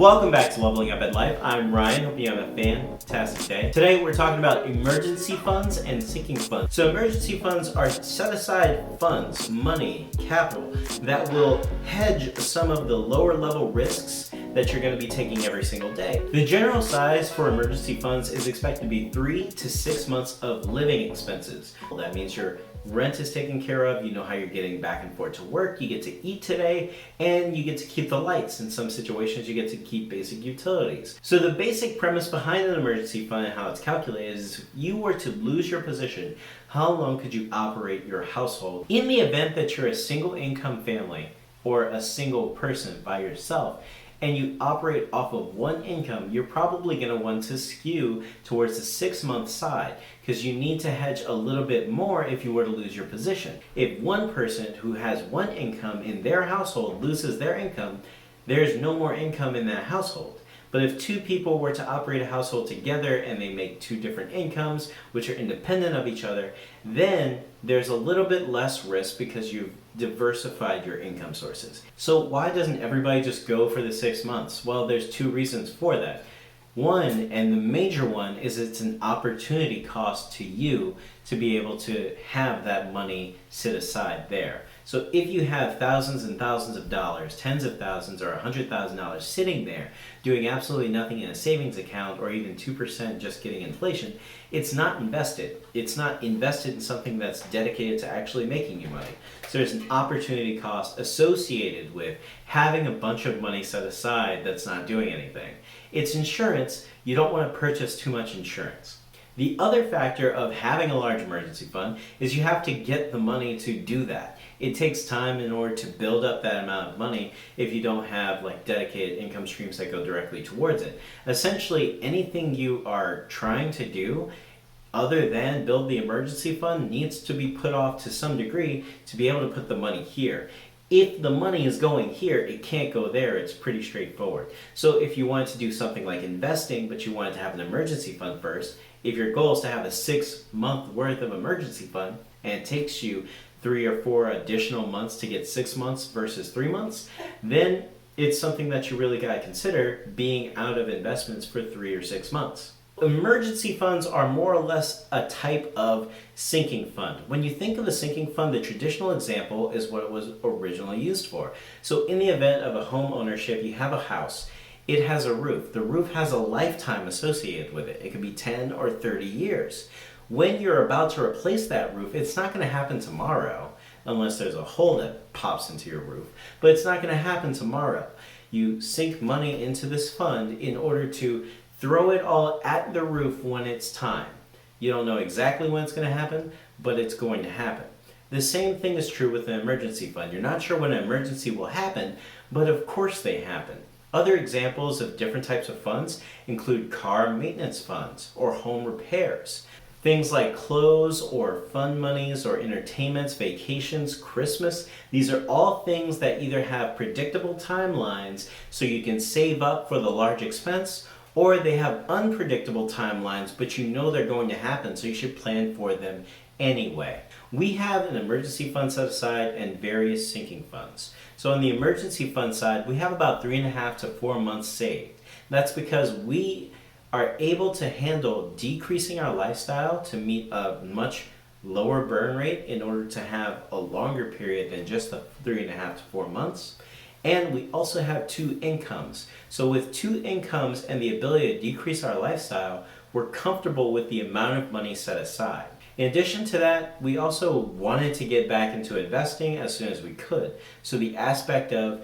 Welcome back to Leveling Up at Life. I'm Ryan. Hope you have a fantastic day. Today we're talking about emergency funds and sinking funds. So emergency funds are set aside funds, money, capital that will hedge some of the lower level risks that you're going to be taking every single day. The general size for emergency funds is expected to be 3 to 6 months of living expenses. That means your rent is taken care of, you know how you're getting back and forth to work, you get to eat today, and you get to keep the lights. In some situations, you get to keep basic utilities. So the basic premise behind an emergency fund and how it's calculated is if you were to lose your position, how long could you operate your household? In the event that you're a single income family or a single person by yourself, and you operate off of one income, you're probably going to want to skew towards the 6-month side because you need to hedge a little bit more if you were to lose your position. If one person who has one income in their household loses their income, there's no more income in that household. But if two people were to operate a household together and they make two different incomes, which are independent of each other, then there's a little bit less risk because you've diversified your income sources. So why doesn't everybody just go for the 6 months? Well, there's two reasons for that. One, and the major one, is it's an opportunity cost to you to be able to have that money sit aside there. So if you have thousands and thousands of dollars, tens of thousands or $100,000 sitting there doing absolutely nothing in a savings account or even 2% just getting inflation, it's not invested. It's not invested in something that's dedicated to actually making you money. So there's an opportunity cost associated with having a bunch of money set aside that's not doing anything. It's insurance. You don't want to purchase too much insurance. The other factor of having a large emergency fund is you have to get the money to do that. It takes time in order to build up that amount of money if you don't have like dedicated income streams that go directly towards it. Essentially, anything you are trying to do other than build the emergency fund needs to be put off to some degree to be able to put the money here. If the money is going here, it can't go there. It's pretty straightforward. So if you wanted to do something like investing, but you wanted to have an emergency fund first, if your goal is to have a 6-month worth of emergency fund and it takes you 3 or 4 additional months to get 6 months versus 3 months, then it's something that you really got to consider being out of investments for 3 or 6 months. Emergency funds are more or less a type of sinking fund. When you think of a sinking fund, the traditional example is what it was originally used for. So in the event of a home ownership, you have a house. It has a roof. The roof has a lifetime associated with it. It could be 10 or 30 years. When you're about to replace that roof, it's not going to happen tomorrow unless there's a hole that pops into your roof. But it's not going to happen tomorrow. You sink money into this fund in order to throw it all at the roof when it's time. You don't know exactly when it's going to happen, but it's going to happen. The same thing is true with an emergency fund. You're not sure when an emergency will happen, but of course they happen. Other examples of different types of funds include car maintenance funds or home repairs. Things like clothes or fund monies or entertainments, vacations, Christmas. These are all things that either have predictable timelines so you can save up for the large expense, or they have unpredictable timelines but you know they're going to happen, so you should plan for them anyway. We have an emergency fund set aside and various sinking funds. So on the emergency fund side, we have about 3.5 to 4 months saved. That's because we are able to handle decreasing our lifestyle to meet a much lower burn rate in order to have a longer period than just the 3.5 to 4 months. And we also have 2 incomes. So with 2 incomes and the ability to decrease our lifestyle, we're comfortable with the amount of money set aside. In addition to that, we also wanted to get back into investing as soon as we could. So the aspect of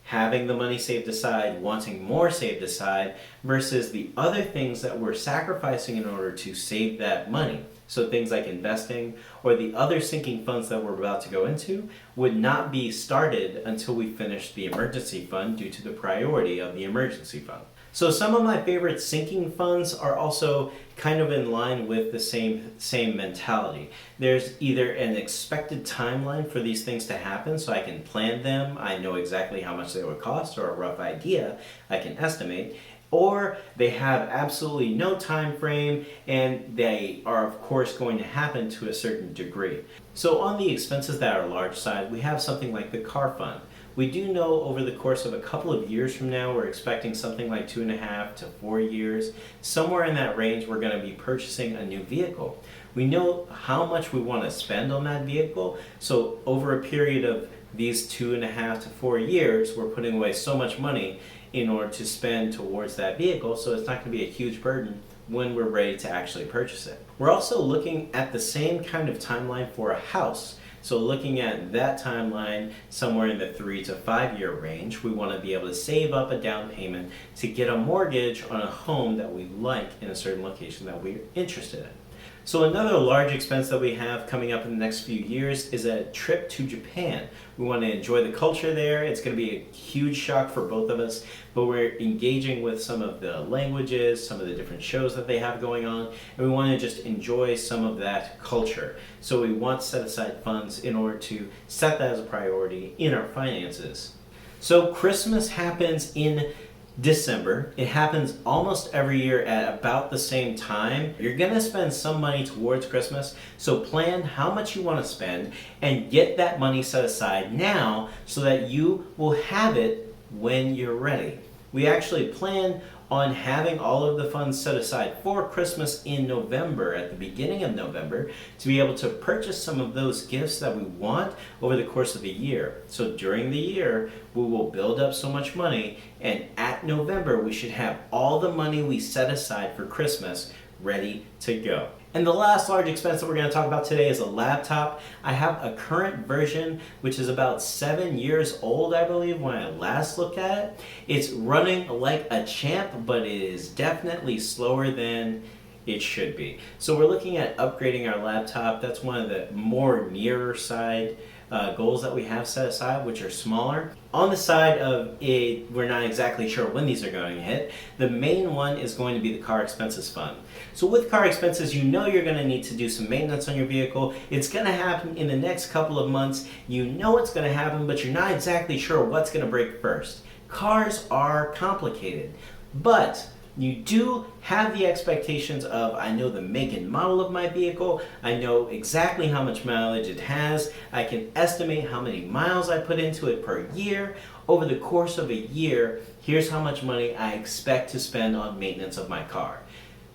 having the money saved aside, wanting more saved aside, versus the other things that we're sacrificing in order to save that money. So things like investing or the other sinking funds that we're about to go into would not be started until we finish the emergency fund due to the priority of the emergency fund. So some of my favorite sinking funds are also kind of in line with the same mentality. There's either an expected timeline for these things to happen so I can plan them, I know exactly how much they would cost or a rough idea I can estimate, or they have absolutely no time frame and they are of course going to happen to a certain degree. So on the expenses that are large side, we have something like the car fund, We do know over the course of a couple of years from now, we're expecting something like 2.5 to 4 years. Somewhere in that range, we're going to be purchasing a new vehicle. We know how much we want to spend on that vehicle, so over a period of these 2.5 to 4 years, we're putting away so much money in order to spend towards that vehicle, so it's not going to be a huge burden when we're ready to actually purchase it. We're also looking at the same kind of timeline for a house. So looking at that timeline somewhere in the 3 to 5 year range, we want to be able to save up a down payment to get a mortgage on a home that we like in a certain location that we're interested in. So another large expense that we have coming up in the next few years is a trip to Japan. We want to enjoy the culture there. It's going to be a huge shock for both of us, but we're engaging with some of the languages, some of the different shows that they have going on, and we want to just enjoy some of that culture. So we want to set aside funds in order to set that as a priority in our finances. So Christmas happens in December. It happens almost every year at about the same time. You're gonna spend some money towards Christmas, so plan how much you want to spend and get that money set aside now so that you will have it when you're ready. We actually plan on having all of the funds set aside for Christmas in November, at the beginning of November, to be able to purchase some of those gifts that we want over the course of the year. So during the year, we will build up so much money, and at November, we should have all the money we set aside for Christmas ready to go. And the last large expense that we're going to talk about today is a laptop. I have a current version which is about 7 years old, I believe, when I last looked at it. It's running like a champ, but it is definitely slower than it should be. So we're looking at upgrading our laptop. That's one of the more nearer side goals that we have set aside, which are smaller. On the side of it, we're not exactly sure when these are going to hit. The main one is going to be the car expenses fund. So with car expenses, you know you're going to need to do some maintenance on your vehicle. It's going to happen in the next couple of months. You know it's going to happen, but you're not exactly sure what's going to break first. Cars are complicated, but you do have the expectations of, I know the make and model of my vehicle, I know exactly how much mileage it has, I can estimate how many miles I put into it per year. Over the course of a year, here's how much money I expect to spend on maintenance of my car.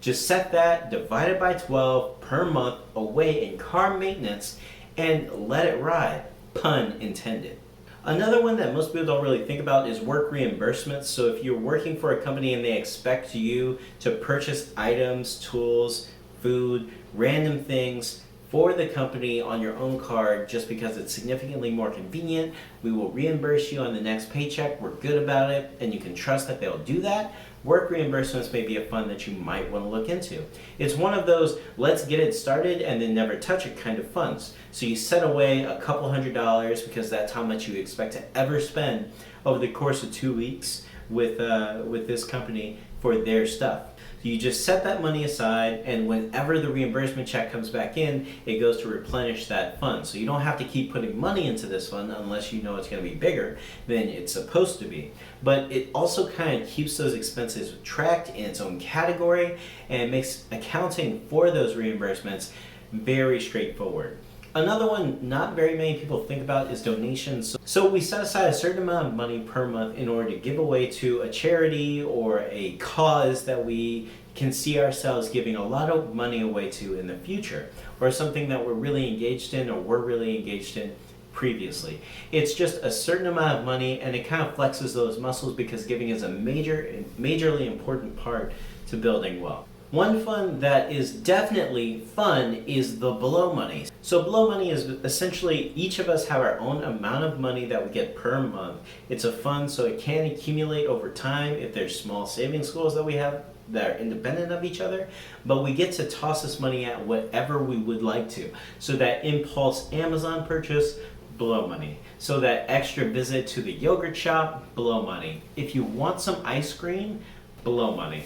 Just set that, divide it by 12 per month away in car maintenance, and let it ride, pun intended. Another one that most people don't really think about is work reimbursements. So if you're working for a company and they expect you to purchase items, tools, food, random things for the company on your own card just because it's significantly more convenient, we will reimburse you on the next paycheck. We're good about it, and you can trust that they'll do that. Work reimbursements may be a fund that you might want to look into. It's one of those let's get it started and then never touch it kind of funds. So you set away a couple $100 because that's how much you expect to ever spend over the course of 2 weeks with this company for their stuff. So you just set that money aside, and whenever the reimbursement check comes back in, it goes to replenish that fund. So you don't have to keep putting money into this fund unless you know it's going to be bigger than it's supposed to be. But it also kind of keeps those expenses tracked in its own category, and it makes accounting for those reimbursements very straightforward. Another one not very many people think about is donations. So we set aside a certain amount of money per month in order to give away to a charity or a cause that we can see ourselves giving a lot of money away to in the future, or something that we're really engaged in or were really engaged in previously. It's just a certain amount of money, and it kind of flexes those muscles because giving is a majorly important part to building wealth. One fund that is definitely fun is the blow money. So blow money is essentially each of us have our own amount of money that we get per month. It's a fund, so it can accumulate over time if there's small savings goals that we have that are independent of each other, but we get to toss this money at whatever we would like to. So that impulse Amazon purchase, blow money. So that extra visit to the yogurt shop, blow money. If you want some ice cream, blow money.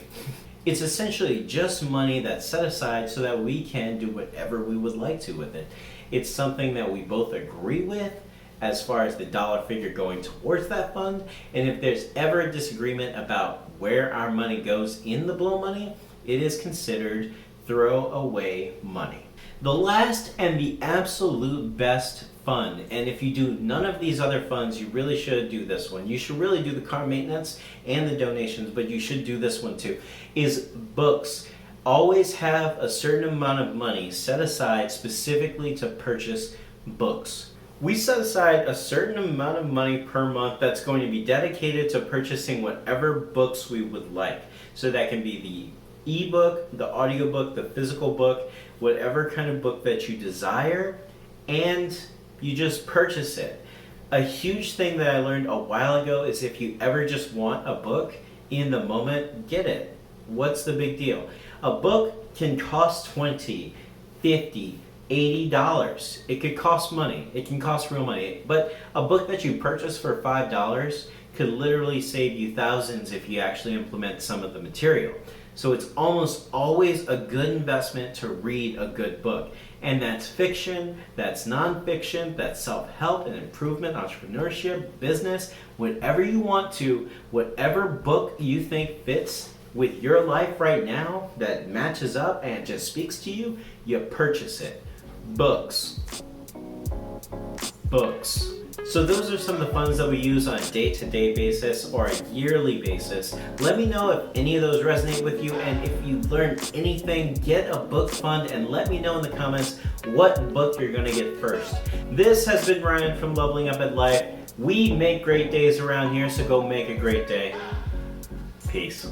It's essentially just money that's set aside so that we can do whatever we would like to with it. It's something that we both agree with as far as the dollar figure going towards that fund, and if there's ever a disagreement about where our money goes in the blow money, it is considered throwaway money. The last and the absolute best fund. And if you do none of these other funds, you really should do this one. You should really do the car maintenance and the donations, but you should do this one too, is books. Always have a certain amount of money set aside specifically to purchase books. We set aside a certain amount of money per month that's going to be dedicated to purchasing whatever books we would like. So that can be the ebook, the audiobook, the physical book, whatever kind of book that you desire, and you just purchase it. A huge thing that I learned a while ago is if you ever just want a book in the moment, get it. What's the big deal? A book can cost $20, $50, $80. It could cost money. It can cost real money. But a book that you purchase for $5 could literally save you thousands if you actually implement some of the material. So it's almost always a good investment to read a good book. And that's fiction, that's nonfiction, that's self-help and improvement, entrepreneurship, business, whatever you want to, whatever book you think fits with your life right now that matches up and just speaks to you, you purchase it. Books. Books. So those are some of the funds that we use on a day-to-day basis or a yearly basis. Let me know if any of those resonate with you, and if you learned anything, get a book fund and let me know in the comments what book you're gonna get first. This has been Ryan from Leveling Up at Life. We make great days around here, so go make a great day. Peace.